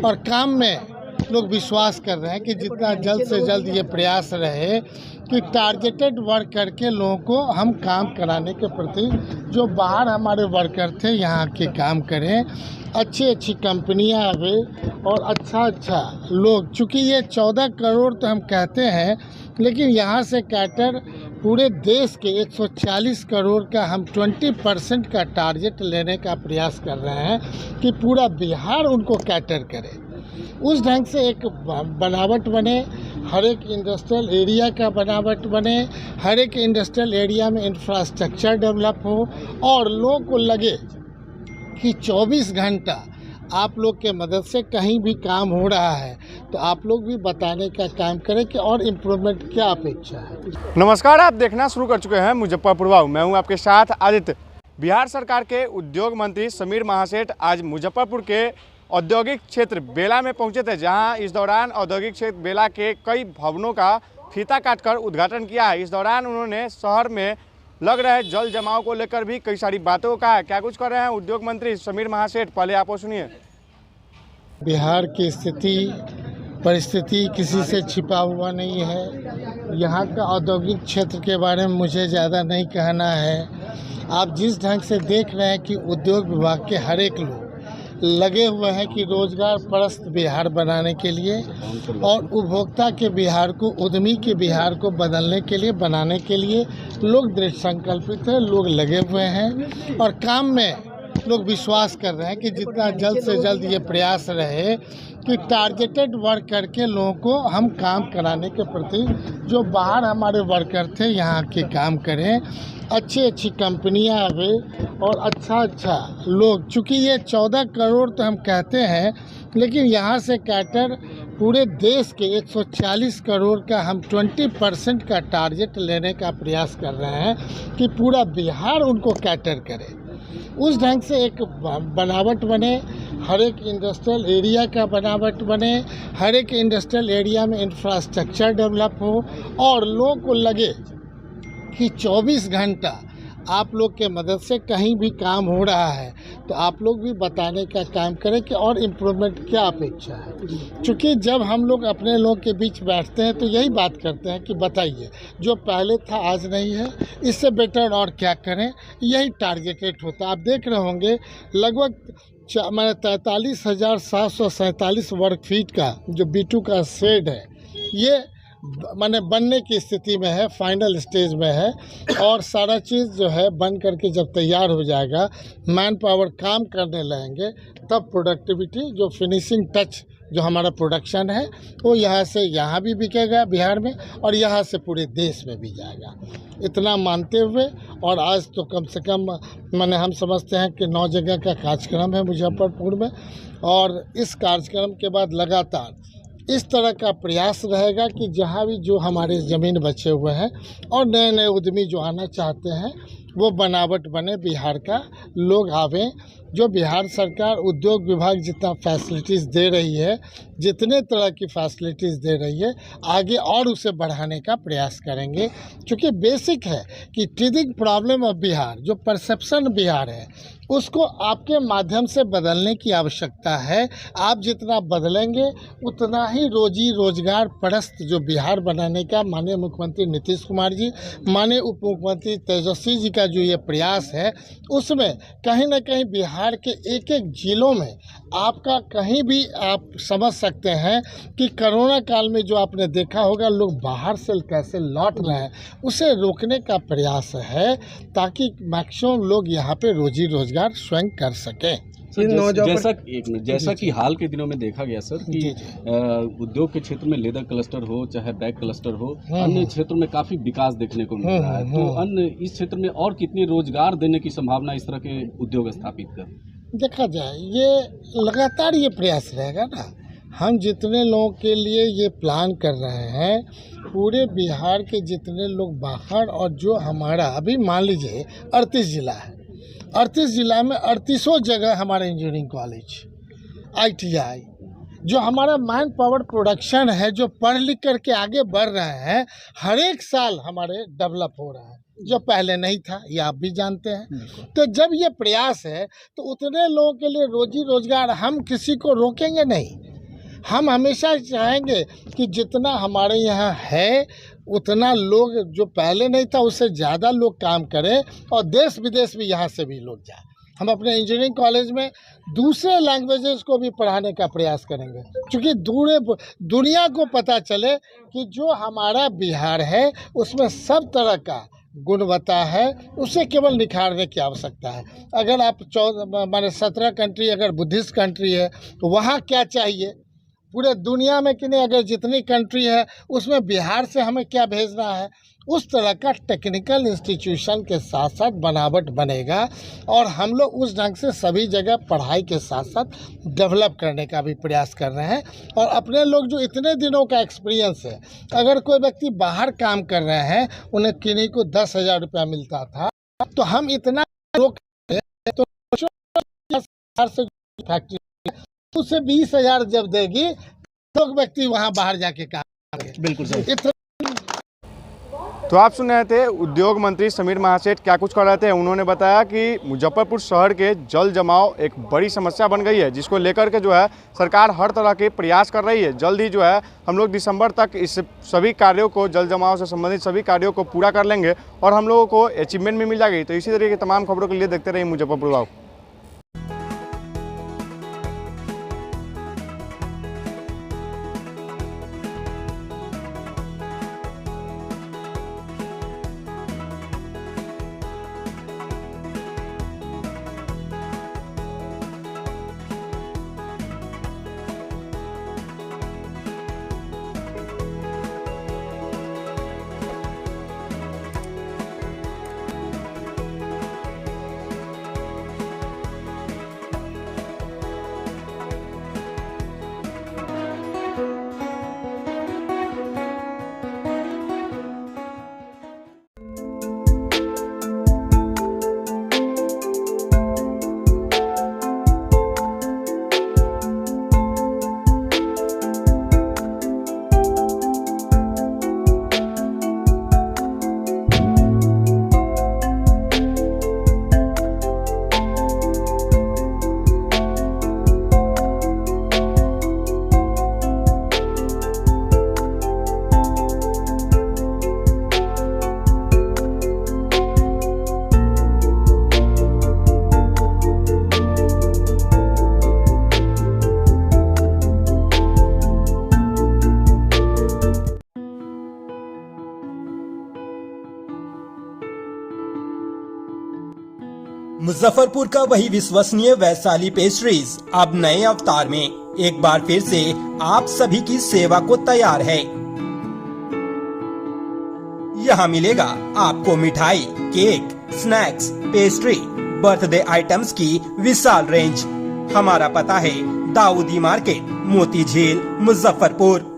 और काम में लोग विश्वास कर रहे हैं कि जितना जल्द से जल्द ये प्रयास रहे कि टारगेटेड वर्क करके लोगों को हम काम कराने के प्रति, जो बाहर हमारे वर्कर थे यहाँ के काम करें, अच्छी कंपनियाँ आवे और अच्छा लोग, चूँकि ये 14 करोड़ तो हम कहते हैं, लेकिन यहाँ से कैटर पूरे देश के 140 करोड़ का हम 20% का टारगेट लेने का प्रयास कर रहे हैं कि पूरा बिहार उनको कैटर करे। उस ढंग से एक बनावट बने, हर एक इंडस्ट्रियल एरिया का बनावट बने, हर एक इंडस्ट्रियल एरिया में इंफ्रास्ट्रक्चर डेवलप हो और लोगों को लगे कि 24 घंटा आप लोग के मदद से कहीं भी काम हो रहा है, तो आप लोग भी बताने का काम करें कि और इम्प्रूवमेंट क्या अपेक्षा है। नमस्कार, आप देखना शुरू कर चुके हैं मुजफ्फरपुर वाव। मैं हूं आपके साथ आदित्य। बिहार सरकार के उद्योग मंत्री समीर महासेठ आज मुजफ्फरपुर के औद्योगिक क्षेत्र बेला में पहुंचे थे, जहां इस दौरान औद्योगिक क्षेत्र बेला के कई भवनों का फीता काटकर उद्घाटन किया है। इस दौरान उन्होंने शहर में लग रहे जल जमाव को लेकर भी कई सारी बातों का है। क्या कुछ कर रहे हैं उद्योग मंत्री समीर महासेठ, पहले आप सुनिए। बिहार की परिस्थिति किसी से छिपा हुआ नहीं है। यहाँ का औद्योगिक क्षेत्र के बारे में मुझे ज़्यादा नहीं कहना है। आप जिस ढंग से देख रहे हैं कि उद्योग विभाग के हर एक लोग लगे हुए हैं कि रोजगार परस्त बिहार बनाने के लिए और उपभोक्ता के बिहार को, उद्यमी के बिहार को बदलने के लिए, बनाने के लिए लोग दृढ़ संकल्पित हैं, लोग लगे हुए हैं और काम में लोग विश्वास कर रहे हैं कि जितना जल्द से जल्द ये प्रयास रहे कि टारगेटेड वर्क करके लोगों को हम काम कराने के प्रति, जो बाहर हमारे वर्कर थे यहाँ के काम करें, अच्छी कंपनियाँ आवे और अच्छा लोग, चूँकि ये 14 करोड़ तो हम कहते हैं, लेकिन यहाँ से कैटर पूरे देश के 140 करोड़ का हम 20% का टारगेट लेने का प्रयास कर रहे हैं कि पूरा बिहार उनको कैटर करे। उस ढंग से एक बनावट बने, हर एक इंडस्ट्रियल एरिया का बनावट बने, हर एक इंडस्ट्रियल एरिया में इंफ्रास्ट्रक्चर डेवलप हो और लोगों को लगे कि 24 घंटा आप लोग के मदद से कहीं भी काम हो रहा है, तो आप लोग भी बताने का काम करें कि और इम्प्रूवमेंट क्या अपेक्षा है। क्योंकि जब हम लोग अपने लोग के बीच बैठते हैं तो यही बात करते हैं कि बताइए जो पहले था आज नहीं है, इससे बेटर और क्या करें, यही टारगेटेड होता है। आप देख रहे होंगे लगभग 43,747 वर्ग फीट का जो B2 का शेड है, ये बनने की स्थिति में है, फाइनल स्टेज में है और सारा चीज़ जो है बन करके जब तैयार हो जाएगा, मैन पावर काम करने लगेंगे, तब प्रोडक्टिविटी, जो फिनिशिंग टच जो हमारा प्रोडक्शन है, वो यहाँ से यहाँ भी बिकेगा बिहार में और यहाँ से पूरे देश में भी जाएगा, इतना मानते हुए। और आज तो कम से कम हम समझते हैं कि 9 जगह का कार्यक्रम है मुजफ्फरपुर में और इस कार्यक्रम के बाद लगातार इस तरह का प्रयास रहेगा कि जहाँ भी जो हमारे ज़मीन बचे हुए हैं और नए उद्यमी जो आना चाहते हैं, वो बनावट बने, बिहार का लोग आवें। जो बिहार सरकार उद्योग विभाग जितना फैसिलिटीज़ दे रही है, जितने तरह की फैसिलिटीज़ दे रही है, आगे और उसे बढ़ाने का प्रयास करेंगे। क्योंकि बेसिक है कि टीदिंग प्रॉब्लम ऑफ बिहार, जो परसेप्शन बिहार है, उसको आपके माध्यम से बदलने की आवश्यकता है। आप जितना बदलेंगे उतना ही रोजी रोजगार परस्त जो बिहार बनाने का माननीय मुख्यमंत्री नीतीश कुमार जी, माननीय उप मुख्यमंत्री तेजस्वी जी का जो ये प्रयास है, उसमें कहीं ना कहीं बिहार के एक जिलों में आपका कहीं भी आप समझ सकते हैं कि कोरोना काल में जो आपने देखा होगा लोग बाहर से कैसे लौट रहे हैं, उसे रोकने का प्रयास है ताकि मैक्सिमम लोग यहाँ पे रोजी रोजगार स्वयं कर सकें। जैसा कि हाल के दिनों में देखा गया सर कि उद्योग के क्षेत्र में लेदर क्लस्टर हो चाहे बैग क्लस्टर हो, अन्य क्षेत्रों में काफी विकास देखने को मिल रहा है, तो अन्य इस क्षेत्र में और कितनी रोजगार देने की संभावना इस तरह के उद्योग स्थापित कर देखा जाए, ये लगातार ये प्रयास रहेगा ना। हम जितने लोगों के लिए ये प्लान कर रहे हैं, पूरे बिहार के जितने लोग बाहर, और जो हमारा अभी मान लीजिए 38 जिला है, 38 जिला में 38 जगह हमारा इंजीनियरिंग कॉलेज, ITI, जो हमारा मैन पावर प्रोडक्शन है, जो पढ़ लिख करके आगे बढ़ रहे हैं, हर एक साल हमारे डेवलप हो रहा है, जो पहले नहीं था, ये आप भी जानते हैं। तो जब ये प्रयास है तो उतने लोगों के लिए रोजी रोजगार, हम किसी को रोकेंगे नहीं। हम हमेशा चाहेंगे कि जितना हमारे यहाँ है उतना लोग जो पहले नहीं था उससे ज़्यादा लोग काम करें और देश विदेश भी यहाँ से भी लोग जाए। हम अपने इंजीनियरिंग कॉलेज में दूसरे लैंग्वेजेस को भी पढ़ाने का प्रयास करेंगे, क्योंकि दुनिया को पता चले कि जो हमारा बिहार है उसमें सब तरह का गुणवत्ता है, उसे केवल निखारने की आवश्यकता है। अगर आप 17 कंट्री अगर बुद्धिस्ट कंट्री है तो वहाँ क्या चाहिए पूरे दुनिया में कि नहीं, अगर जितनी कंट्री है उसमें बिहार से हमें क्या भेजना है, उस तरह का टेक्निकल इंस्टीट्यूशन के साथ साथ बनावट बनेगा और हम लोग उस ढंग से सभी जगह पढ़ाई के साथ साथ डेवलप करने का भी प्रयास कर रहे हैं। और अपने लोग जो इतने दिनों का एक्सपीरियंस है, अगर कोई व्यक्ति बाहर काम कर रहे हैं उन्हें किन्हीं को 10,000 रुपया मिलता था, तो हम इतना लोग तो फैक्ट्री उसे 20,000 जब देगी तो व्यक्ति वहाँ बाहर जाके काम करेंगे। बिल्कुल सही। तो आप सुन रहे थे उद्योग मंत्री समीर महासेठ क्या कुछ कर रहे थे। उन्होंने बताया कि मुजफ्फरपुर शहर के जल जमाव एक बड़ी समस्या बन गई है, जिसको लेकर के जो है सरकार हर तरह के प्रयास कर रही है। जल्द ही जो है हम लोग दिसंबर तक इस सभी कार्यों को, जल जमाव से संबंधित सभी कार्यों को पूरा कर लेंगे और हम लोगों को अचीवमेंट भी मिल जाएगी। तो इसी तरीके की तमाम खबरों के लिए देखते रहिए मुजफ्फरपुर वाव। मुजफ्फरपुर का वही विश्वसनीय वैशाली पेस्ट्रीज अब नए अवतार में एक बार फिर से आप सभी की सेवा को तैयार है। यहाँ मिलेगा आपको मिठाई, cake, snacks, pastry, birthday items की विशाल रेंज। हमारा पता है दाऊदी मार्केट, मोती झील, मुजफ्फरपुर।